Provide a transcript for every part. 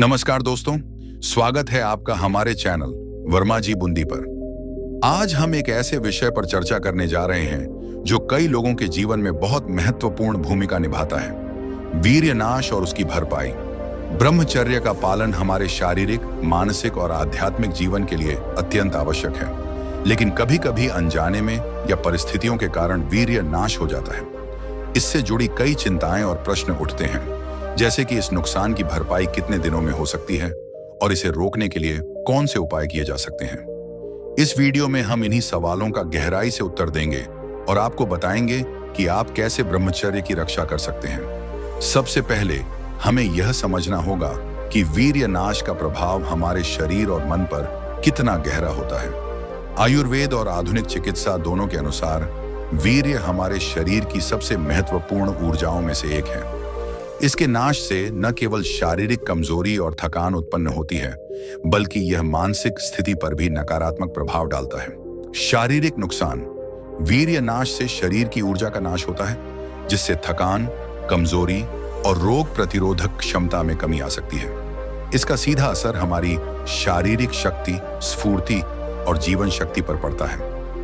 नमस्कार दोस्तों, स्वागत है आपका हमारे चैनल वर्मा जी बूंदी पर। आज हम एक ऐसे विषय पर चर्चा करने जा रहे हैं जो कई लोगों के जीवन में बहुत महत्वपूर्ण भूमिका निभाता है, वीर्यनाश और उसकी भरपाई। ब्रह्मचर्य का पालन हमारे शारीरिक, मानसिक और आध्यात्मिक जीवन के लिए अत्यंत आवश्यक है, लेकिन कभी-कभी अनजाने में या परिस्थितियों के कारण वीर्य नाश हो जाता है। इससे जुड़ी कई चिंताएं और प्रश्न उठते हैं, जैसे कि इस नुकसान की भरपाई कितने दिनों में हो सकती है और इसे रोकने के लिए कौन से उपाय किए जा सकते हैं। इस वीडियो में हम इन्हीं सवालों का गहराई से उत्तर देंगे और आपको बताएंगे कि आप कैसे ब्रह्मचर्य की रक्षा कर सकते हैं। सबसे पहले हमें यह समझना होगा कि वीर्य नाश का प्रभाव हमारे शरीर और मन पर कितना गहरा होता है। आयुर्वेद और आधुनिक चिकित्सा दोनों के अनुसार वीर्य हमारे शरीर की सबसे महत्वपूर्ण ऊर्जाओं में से एक है। इसके नाश से न केवल शारीरिक कमजोरी और थकान उत्पन्न होती है, बल्कि यह मानसिक स्थिति पर भी नकारात्मक प्रभाव डालता है। शारीरिक नुकसान: वीर्य नाश से शरीर की ऊर्जा का नाश होता है, जिससे थकान, कमजोरी और रोग प्रतिरोधक क्षमता में कमी आ सकती है। इसका सीधा असर हमारी शारीरिक शक्ति, स्फूर्ति और जीवन शक्ति पर पड़ता है।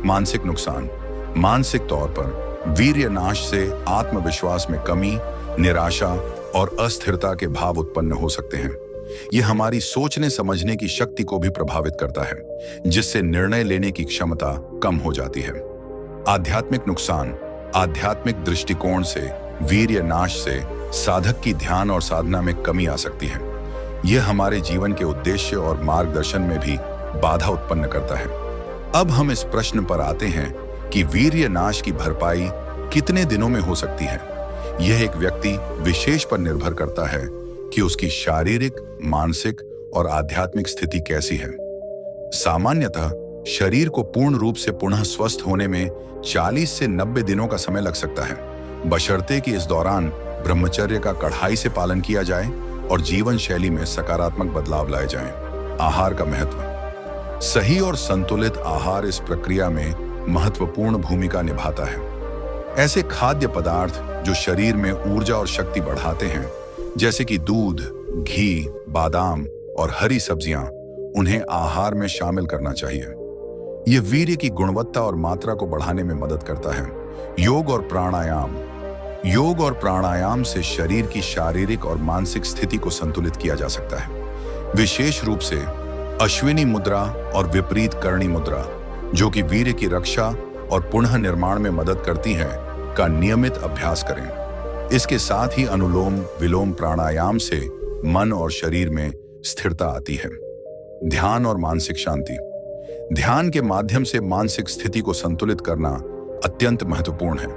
मानसिक नुकसान: मानसिक तौर पर वीर्य नाश से आत्मविश्वास में कमी, निराशा और अस्थिरता के भाव उत्पन्न हो सकते हैं। यह हमारी सोचने समझने की शक्ति को भी प्रभावित करता है, जिससे निर्णय लेने की क्षमता कम हो जाती है। आध्यात्मिक नुकसान: आध्यात्मिक दृष्टिकोण से वीर्य नाश से साधक की ध्यान और साधना में कमी आ सकती है। यह हमारे जीवन के उद्देश्य और मार्गदर्शन में भी बाधा उत्पन्न करता है। अब हम इस प्रश्न पर आते हैं कि वीर्य नाश की भरपाई कितने दिनों में हो सकती है। यह एक व्यक्ति विशेष पर निर्भर करता है कि उसकी शारीरिक, मानसिक और आध्यात्मिक स्थिति कैसी है। सामान्यतः शरीर को पूर्ण रूप से पुनः स्वस्थ होने में 40 से 90 दिनों का समय लग सकता है, बशर्ते कि इस दौरान ब्रह्मचर्य का कड़ाई से पालन किया जाए और जीवन शैली में सकारात्मक बदलाव लाए जाएं। आहार का महत्व: सही और संतुलित आहार इस प्रक्रिया में महत्वपूर्ण भूमिका निभाता है। ऐसे खाद्य पदार्थ जो शरीर में ऊर्जा और शक्ति बढ़ाते हैं, जैसे कि दूध, घी, बादाम और हरी सब्जियां, उन्हें आहार में शामिल करना चाहिए। यह वीर्य की गुणवत्ता और मात्रा को बढ़ाने में मदद करता है। योग और प्राणायाम: योग और प्राणायाम से शरीर की शारीरिक और मानसिक स्थिति को संतुलित किया जा सकता है। विशेष रूप से अश्विनी मुद्रा और विपरीत करणी मुद्रा, जो कि वीर्य की रक्षा और पुनः निर्माण में मदद करती हैं, का नियमित अभ्यास करें। इसके साथ ही अनुलोम विलोम प्राणायाम से मन और शरीर में स्थिरता आती है। ध्यान और मानसिक शांति: ध्यान के माध्यम से मानसिक स्थिति को संतुलित करना अत्यंत महत्वपूर्ण है।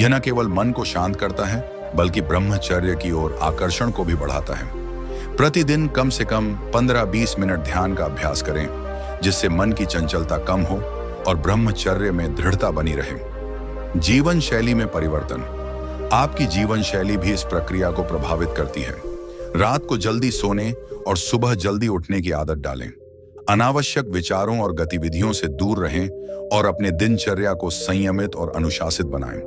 यह न केवल मन को शांत करता है, बल्कि ब्रह्मचर्य की ओर आकर्षण को भी बढ़ाता है। प्रतिदिन कम से कम 15-20 मिनट ध्यान का अभ्यास करें, जिससे मन की चंचलता कम हो और ब्रह्मचर्य में दृढ़ता बनी रहे। जीवन शैली में परिवर्तन: आपकी जीवन शैली भी इस प्रक्रिया को प्रभावित करती है। रात को जल्दी सोने और सुबह जल्दी उठने की आदत डालें। अनावश्यक विचारों और गतिविधियों से दूर रहें और अपने दिनचर्या को संयमित और अनुशासित बनाएं।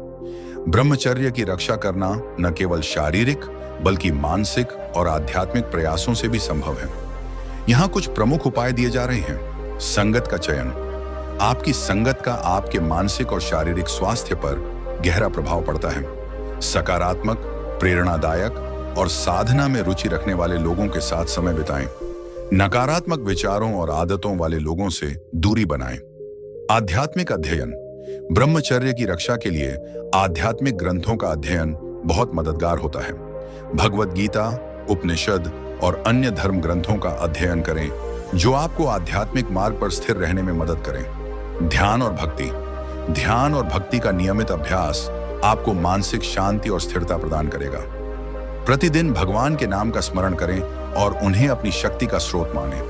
ब्रह्मचर्य की रक्षा करना न केवल शारीरिक, बल्कि मानसिक और आध्यात्मिक प्रयासों से भी संभव है। यहाँ कुछ प्रमुख उपाय दिए जा रहे हैं। संगत का चयन: आपकी संगत का आपके मानसिक और शारीरिक स्वास्थ्य पर गहरा प्रभाव पड़ता है। सकारात्मक, प्रेरणादायक और साधना में रुचि रखने वाले लोगों के साथ समय बिताएं। नकारात्मक विचारों और आदतों वाले लोगों से दूरी बनाएं। आध्यात्मिक अध्ययन: ब्रह्मचर्य की रक्षा के लिए आध्यात्मिक ग्रंथों का अध्ययन बहुत मददगार होता है। भगवद गीता, उपनिषद और अन्य धर्म ग्रंथों का अध्ययन करें, जो आपको आध्यात्मिक मार्ग पर स्थिर रहने में मदद करें। ध्यान और भक्ति: ध्यान और भक्ति का नियमित अभ्यास आपको मानसिक शांति और स्थिरता प्रदान करेगा। प्रतिदिन भगवान के नाम का स्मरण करें और उन्हें अपनी शक्ति का स्रोत मानें।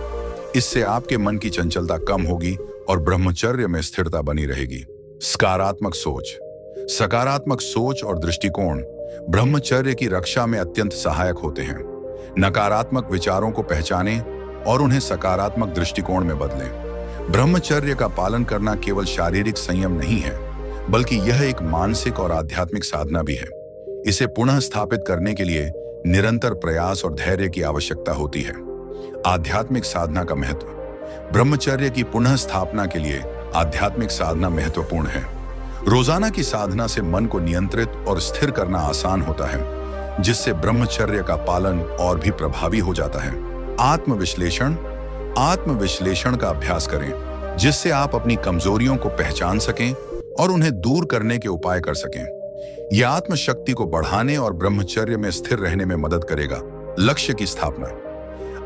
इससे आपके मन की चंचलता कम होगी और ब्रह्मचर्य में स्थिरता बनी रहेगी। सकारात्मक सोच: सकारात्मक सोच और दृष्टिकोण ब्रह्मचर्य की रक्षा में अत्यंत सहायक होते हैं। नकारात्मक विचारों को पहचानें और उन्हें सकारात्मक दृष्टिकोण में बदलें। ब्रह्मचर्य का पालन करना केवल शारीरिक संयम नहीं है, बल्कि यह एक मानसिक और आध्यात्मिक साधना भी है। इसे पुनः स्थापित करने के लिए निरंतर प्रयास और धैर्य की आवश्यकता होती है। आध्यात्मिक साधना का महत्व। ब्रह्मचर्य की पुनः स्थापना के लिए आध्यात्मिक साधना महत्वपूर्ण है। रोजाना की साधना से मन को नियंत्रित और स्थिर करना आसान होता है, जिससे ब्रह्मचर्य का पालन और भी प्रभावी हो जाता है। आत्मविश्लेषण। आत्मविश्लेषण का अभ्यास करें, जिससे आप अपनी कमजोरियों को पहचान सकें और उन्हें दूर करने के उपाय कर सकें। यह आत्मशक्ति को बढ़ाने और ब्रह्मचर्य में स्थिर रहने में मदद करेगा। लक्ष्य की स्थापना।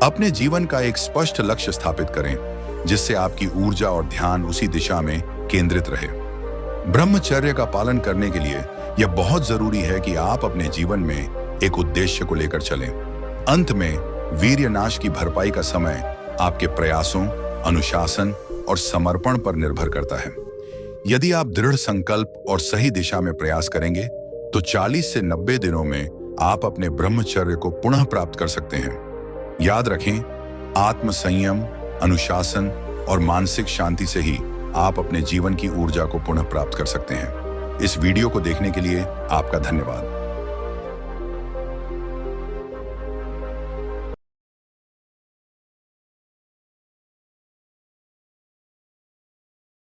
अपने जीवन का एक स्पष्ट लक्ष्य स्थापित करें, जिससे आपकी ऊर्जा और ध्यान उसी दिशा में केंद्रित रहे। ब्रह्मचर्य का पालन करने के लिए यह बहुत जरूरी है कि आप अपने जीवन में एक उद्देश्य को लेकर चलें। अंत में वीर्यनाश की भरपाई का समय आपके प्रयासों, अनुशासन और समर्पण पर निर्भर करता है। यदि आप दृढ़ संकल्प और सही दिशा में प्रयास करेंगे तो 40 से 90 दिनों में आप अपने ब्रह्मचर्य को पुनः प्राप्त कर सकते हैं। याद रखें, आत्म संयम, अनुशासन और मानसिक शांति से ही आप अपने जीवन की ऊर्जा को पुनः प्राप्त कर सकते हैं। इस वीडियो को देखने के लिए आपका धन्यवाद।